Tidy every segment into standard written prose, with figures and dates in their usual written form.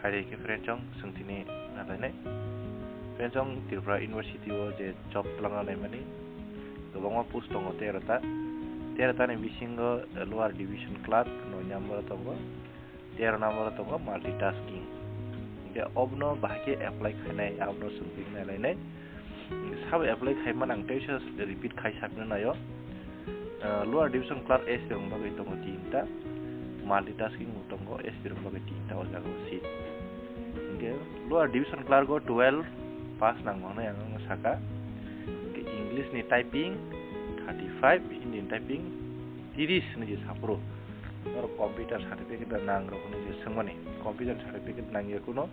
खायदे के फ्रेंचों संतिने नालायनाय फ्रेंचों त्रिपुरा यूनिवर्सिटी ओ जे जॉब तलांगानाय माने गोबां पोस्ट दङ 13 नि बिसिंगो लोअर डिविजन क्लार्क 9 नम्बर दङ 13 नम्बर दङ माल्टीटास्किं के अबनो बाहाके एप्लाई खायनाय आबनो संतिने नालायनाय सब एप्लाई खायमान आं टेसस रिपीट खायसाबनो नायो लोअर डिविजन क्लार्क एस दङ बागै दङ 3टा माल्टीटास्किं दङ एस दङ बागै 3टा अजागो सीट के लोअर डिविजन क्लार्क 12 पास नांगौनो आं साका इंग्लिश नि टाइपिंग 35 इंडियन टाइपिंग 30 नि साप्रो और कंप्यूटर सर्टिफिकेट नांगौ नि जे सोंमाने कंप्यूटर सर्टिफिकेट नांगिया कुनो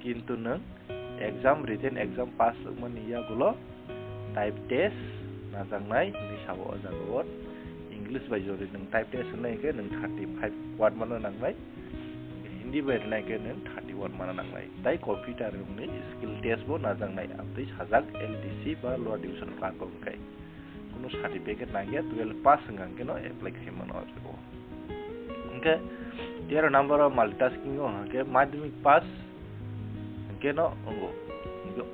किन्तु नों एग्जाम रिटेन एग्जाम पास मनिया गुलो टाइप टेस्ट नाजांनाय नि साबो अजागो इंग्लिश बायजोरि नों टाइप टेस्ट होनायके नों 35 वार्ड मानो नांनाय हिंदी बायनायके नों 31 मानो नांनाय दाय कंप्यूटर नि स्किल टेस्ट बो नाजांनाय आपदै साजाक एलडीसी बा लोअर डिविजन क्लार्क ओंखाय कुनो सर्टिफिकेट नांगिया 12 पास होंगांके नो एप्लाई खायमानो अजागो ओंके 13 नम्बर मल्टीटास्किंग ओंके माध्यमिक पास के नो अंगो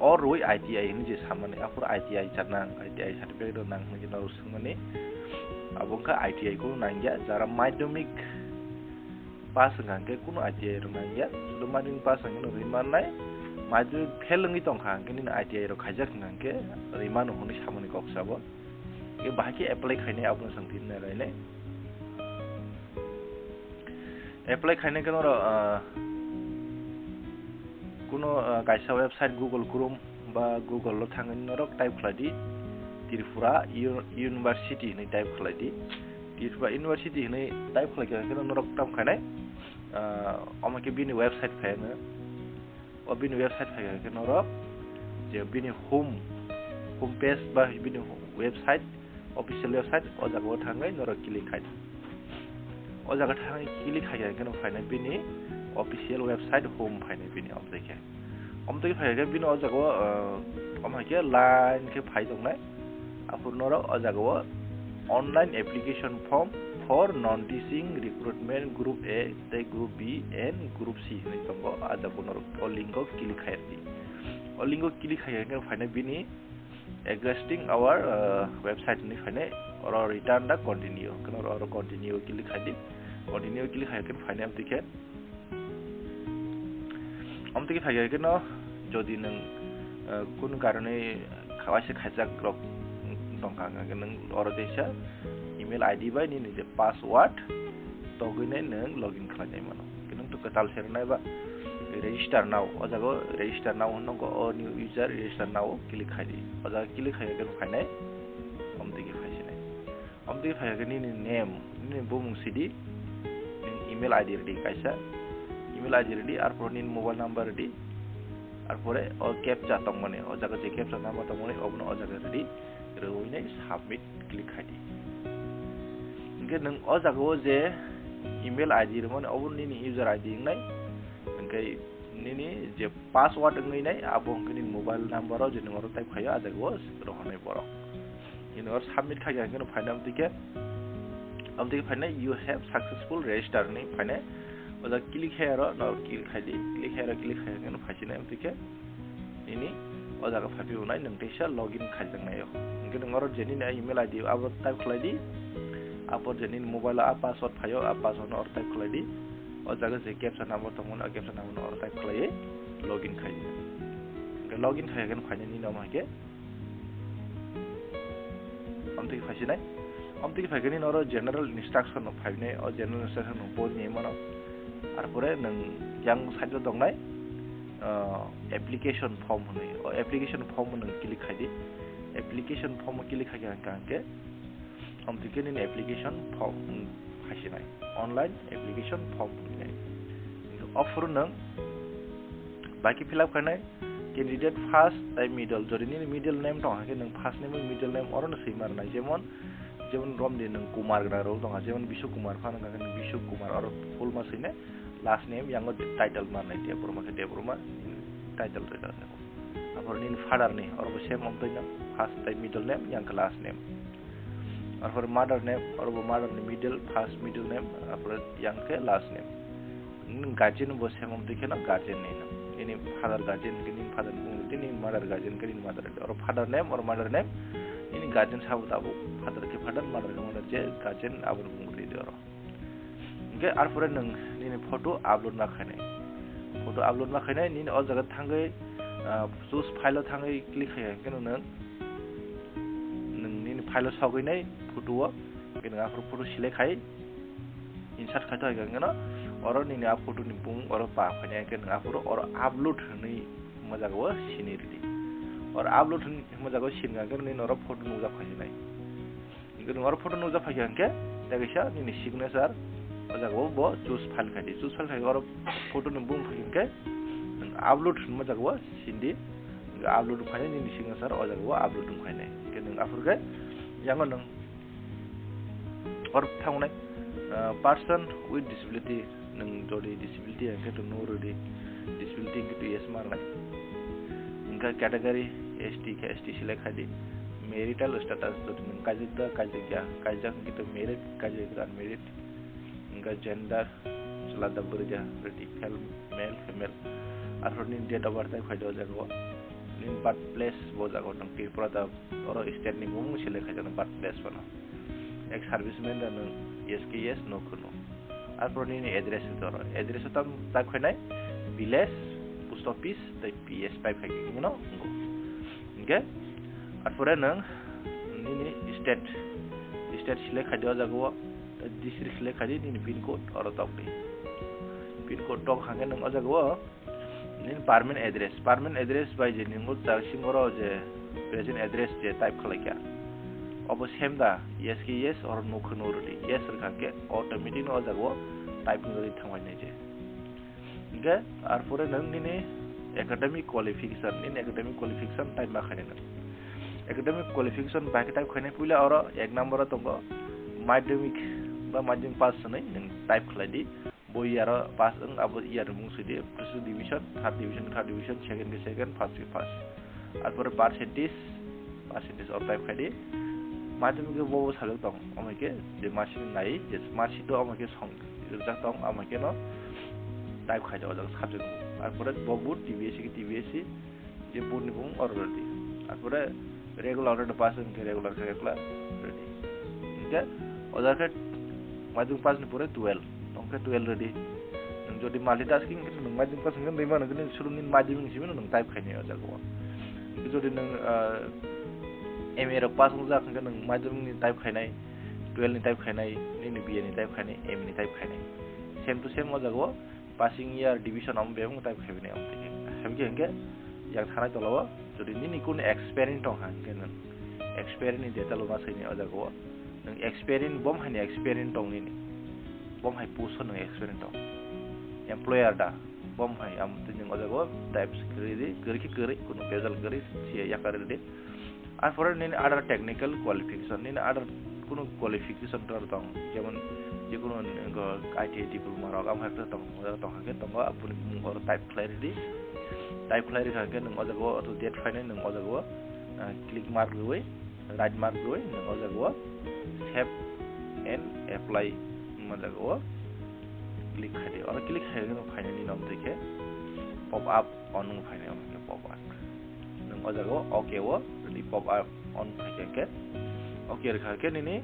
और रोय आईटीआई नि जे सामने आपुर आईटीआई जाना आईटीआई सर्टिफिकेट नांग नि नो सुमने अबंका आईटीआई को नांगिया जारा माध्यमिक पास होंगांके कुनो आईटीआई रो नांगिया सुदु माध्यमिक पास होंगनो रिमाननाय माध्यमिक फेल नङि तंखांके नि आईटीआई रो खायजाक होंगांके रिमान होनि सामने कक्साबो के बाकी एप्लाई खायनाय आबनो संथिन नालायनाय एप्लाई खायनाय के नो कुनो गायसा वेबसाइट गूगल क्रोम बा गूगल लो थांगनि नरक टाइप खालायदि त्रिपुरा यूनिवर्सिटी नि टाइप खालायदि त्रिपुरा यूनिवर्सिटी नि टाइप खालायके नरक टाइप खायनाय अमके बिनि वेबसाइट फायनो ओ बिनि वेबसाइट फायके नरक जे बिनि होम पेज बा बिनि वेबसाइट ऑफिशियल वेबसाइट ओ जागो थांगै नरक क्लिक खाय ओ जागो थांगै क्लिक खायके न फायनाय बिनि ऑफिशियल वेबसाइट होम फायनाय बिनि अमतै फायके बिनि ओ जागो अमके लाइन के फाय दंनाय आपुर नरक ओ जागो online application form for non teaching recruitment group A ते group B and group C नि दंगो आजागो नरक ओ लिंक को क्लिक खायदि ओ लिंक को क्लिक खायके फायनाय बिनि existing our website ni फायनाय और रिटर्न दा कंटिन्यू कनो और कंटिन्यू क्लिक खायदि कंटिन्यू क्लिक खायके फायनाय अमतिके फायके न जदि नों कुन कारणे खावासे खायजाक रक दंखांगे नों और देसा ईमेल आईडी बाय नि जे पासवर्ड तगैने नों लॉगिन खालामनाय मानो नों तो कताल सेरनाय बा रेजिस्टर नाउ अजागो रेजिस्टर नाउ होनगो ओ new user register now click खायदि अजा क्लिक खायके फायनाय अमतिके फायके नि नेम नि बुमुं सिदि ईमेल आईडी रेडी कायसा ईमेल आईडी रेडी आर फोरनि मोबाइल नंबर रेडी आर फोरे ओ कैप्चा तंगमने ओ जागा जे कैप्चा नंबर तंगमने ओबनो ओ जागा रेडी रोइने सबमिट क्लिक खायदि इनके नों ओ जागो जे ईमेल आईडी रमन ओबनि यूजर आईडी इंनाय इनके निनि जे पासवर्ड इंनाय आबोंनि मोबाइल नंबर जे नंगर टाइप खायो आजागो रहनाय बरो इनर सबमिट खायके फाइनल अमतिके फाइनाय यू हैव सक्सेसफुल रजिस्टर नि फाइनाय ओजा क्लिक हेयर न क्लिक खायदि क्लिक हेयर फाइसिनाय अमतिके इनि ओजागा फाबि उनाय नोंथैसा लॉगिन खायजोंनाय इनके नंगर जेनि ईमेल आईडी आब टाइप खालायदि आपर जेनि मोबाइल आ पासवर्ड फायो आ पासवर्ड और टाइप खालायदि ओजागा जे कैप्चा नंबर तंगमोन आ कैप्चा नंबर और टाइप खालायै लॉगिन खायो इनके लॉगिन खायगोन फाइनायनि नाम हाके अमतिके फाइसिनाय अमतिके फायगोनि नरो जनरल इंस्ट्रक्शन फाइनाय और जनरल इंस्ट्रक्शन बोल नेमनो आर परे नों yang साइड दंनाय एप्लीकेशन फॉर्म होनाय और एप्लीकेशन फॉर्म नों क्लिक खायदि एप्लीकेशन फॉर्म क्लिक खायके अमतिके नि एप्लीकेशन फॉर्म फाइसिनाय ऑनलाइन एप्लीकेशन फॉर्म होनाय ऑफर नों बाकी फिलअप करनाय कैंडिडेट फर्स्ट टाइम मिडल जरिनि मिडल नेम दं हाके नों फर्स्ट नेम मिडल नेम और न सैमारनाय जेमन रमदि नों कुमार गना रोल दं जेमन विश्व कुमार फानगा नों विश्व कुमार और फुल मासैने लास्ट नेम यांगो टाइटल मारनाय देबरमा टाइटल रेदा और इन फादर ने और वो same of the first time middle name Yang last name और मदर नेम और वो मदर ने मिडल फर्स्ट मिडल नेम और यांग के last name guardian bo semom dikhe na guardian nei na ini father guardian kini father bung ini mother guardian kini mother or father name or mother name ini guardian sabu tabu father ke father mother ke mother je guardian abur bung ri doro ge ar pore nang ini photo upload na khainai ni o jaga thangai choose file thangai click khai kenu nang ni file saginai photo kenu afro photo select khai insert khai ta ga oro ni na photo ni bung oro pa khanya ke na photo oro upload ni majago sini ri oro upload ni majago singa ke ni oro photo nu ja phai nai ni oro photo nu ja phai ke dagisa ni signature majago bo choose file khai oro photo ni bung phai ke upload majago sindi upload phai ni signature majago upload phai nai ke nang afur ke yang nang oro thaunai person with disability nang jodi disability angke to no rodi disability angke to yes marnai ingka category ST ke ST select khadi marital status to nang kajik ya kajak angke to merit kajik unmarried ingka gender selada berja rodi male female arhoni date of birth khajo jago nin birthplace bo jago nang Tripura da oro state ni mung select khajo nang birthplace bana ex serviceman dan yes ke yes no kuno arproni ni address tam ta khonai village post office tai PS pipe khai no okay arpore nang ni state select khadio jago district select khadi ni pin code oro tok ni pin code tok hange nang o jago ni permanent address by je ni ngut ta singoro je present address je type khalakya अब सेम दा yes के yes और no खनो ready yes रखा के ऑटोमेटिक न जागो टाइपिंग गरी थांबाय नै जे इगा आर फरे नों नि एकाडेमिक क्वालिफिकेशन टाइप मा खाने नों एकाडेमिक क्वालिफिकेशन बाकी टाइप खाने पुला और एक नंबर तंगो माध्यमिक बा माध्यमिक पास नै नों टाइप खलायदि बय यार पास ओं अब यार मुंसुदि first division third division second first आर फरे परसेंटेज और टाइप खायदि माध्यमिक बो साल दं अमके जे मार्कशीट नाय जे मार्कशीट दो अमके सं रिजाल्ट दं अमके न टाइप खायदो जग सब्जेक्ट आरपरे बबुट टीबीएससी जे पुरनि बुं अलरेडी आरपरे रेगुलर द पास के रेगुलर खायक्ला रेडी इनके अजाके माध्यमिक पास नि पुरे 12 तंके 12 रेडी नों जदि माल्टीटास्किंग के नों माध्यमिक पास नों दैमा नों सुरुनि माध्यमिक सिम नों टाइप खायने अजागो जदि नों एमए रो पास जा खंगे नों माध्यमिक टाइप खायनाय 12 नि टाइप खायनाय नि बीए नि टाइप खायनाय एम नि टाइप खायनाय सेम टू सेम जागो पासिंग इयार डिवीजन आम बेम टाइप खायनाय आम थिके हमके हंगे या थानाय तलवा जदि नि कुन एक्सपीरियंस दं हंगे नों एक्सपीरियंस नि डेटा लगा सैनि जागो नों एक्सपीरियंस बम हानि एक्सपीरियंस दं नि बम हाय पोस्ट नों एक्सपीरियंस दं एम्प्लॉयर दा बम हाय आम तिन जागो टाइप्स गरि कुन बेजल गरि सिया या करे আর ফরে নিন আদার টেকনিক্যাল কোয়ালিফিকেশন নিন আদার কোনো কোয়ালিফিকেশন তর দং যেমন যে কোনো আইটি ডিপ্লোমা রক আম হাতে দং হাকে দং আপনি মুগর টাইপ ক্লারিটি হাকে নং অজাগো অটো ডেট ফাইনাল নং অজাগো ক্লিক মার্ক রই রাইট মার্ক রই নং অজাগো সেভ এন্ড অ্যাপ্লাই মজাগো ক্লিক খাইদে আর ক্লিক খাইগে ফাইনালি নাম দেখে pop up on final pop up nang ojago okay wo di pop up on ke okay rekha ke ni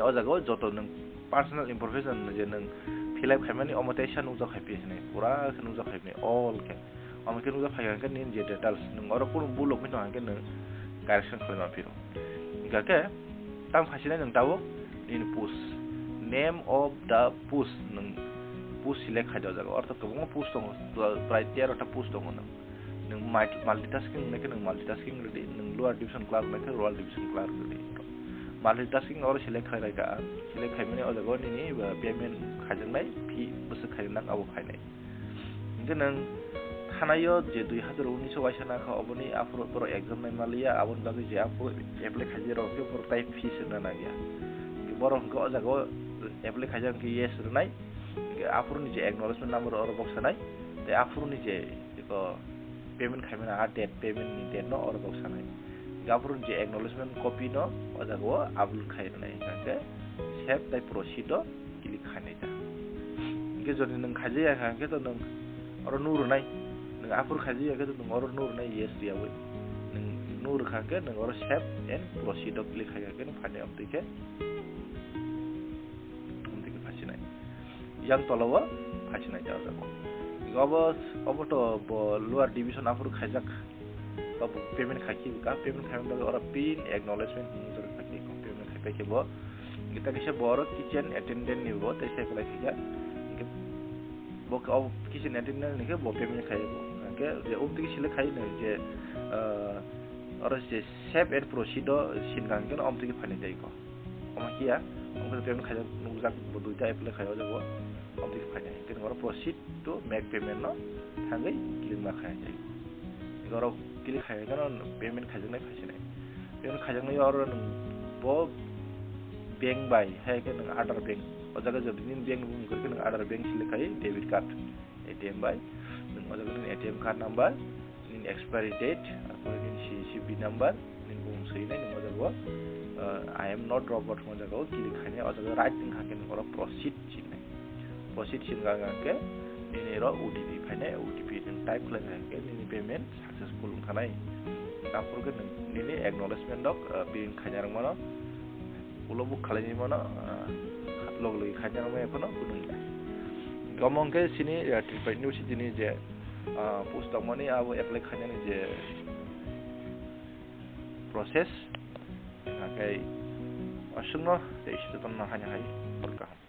ojago joto nang personal information je nang fill up khaimani omotation uja khaipi ne pura khanu uja khaipni all ke amke uja khaiga ke ni je details nang oro kun bulok mi nang ke nang correction khlema piro ga ke tam phasina nang tawo in post name of the post nang post select khaida jago ortho ko post dong prai 13 ta post dong nang nang multitasking nake nang multitasking ready nang lower division class nake lower division class ready multitasking or select khai ka select khai mane ojago ni payment khajnai fee bus khainang abo khainai inge nang thanayo je 2019 waisana kha oboni afro pro exam nai malia abon bagi je afro apply khajiro ke pro type fee sena na ya borong ko ojago apply khajang ki yes renai afro ni je acknowledgement number or box nai te afro ni je ko payment khaimena date payment ni date no or box nai gapurun je acknowledgement copy no ojago upload khai nai ke save tai proceed click khanai ta ke jodi nang khaji ya ke to nang oro nur nai nang afur khaji ya ke to nang oro nur nai yes dia we nang nur kha ke nang oro shape and proceed of likha ke nang phane amtike phasinai yang tolawa phasinai jaw jago अब तो lower division offer खाइजाक अब पेमेंट खाकी का पेमेंट खाइम दा और pin acknowledgement जर खाकी को पेमेंट खाइ के बो गिता किसे बोरो किचन अटेंडेंट नि बो तैसे फला खिया बो अब किचन अटेंडेंट नि के बो पेमेंट खाइ बो के जे अब दिके सिले खाइ न जे और जे सेव एंड प्रोसीड सिनगां के अब दिके फानि जाय को हम किया हम पेमेंट खाइ नुजाक बो दुइटा एप्लाई खाइ जाबो अब दिके फानि के और प्रोसीड टू मेक पेमेंट न थांगै क्लिक मा खाइ जाय गरो क्लिक खाइ गन पेमेंट खाइजोंनाय फासिनाय पेमेंट खाइजोंनाय और बो बैंक बाय हाय के नों आधार बैंक अजागा जदिनि बैंक बुं करके नों आधार बैंक सिलेक्ट खाइ डेबिट कार्ड एटीएम बाय नों अजागा नों एटीएम कार्ड नंबर इन एक्सपायरी डेट और इन सीसीबी नंबर नों बुं सैनाय नों अजागा आई एम नॉट रोबोट अजागा क्लिक खाइनाय अजागा राइट थिं हाके नों प्रोसीड सिनाय प्रोसीड सिनगा के ini ro OTP फाइनाय OTP जों टाइप खालामनाय नि पेमेंट सक्सेसफुल खानाय तापर के नि एक्नॉलेजमेंट डक बिन खायनार मानो उलो बुक खालायनि मानो लग लग खायनार मानो एफोनो गुदुं गमं के सिनि ट्रिपुरा इउनिभार्सिटी नि जे पोस्ट माने आबो एप्लाई खायनाय जे प्रोसेस नाथाय असुंग जे स्टुडेन्ट ना हाय हाय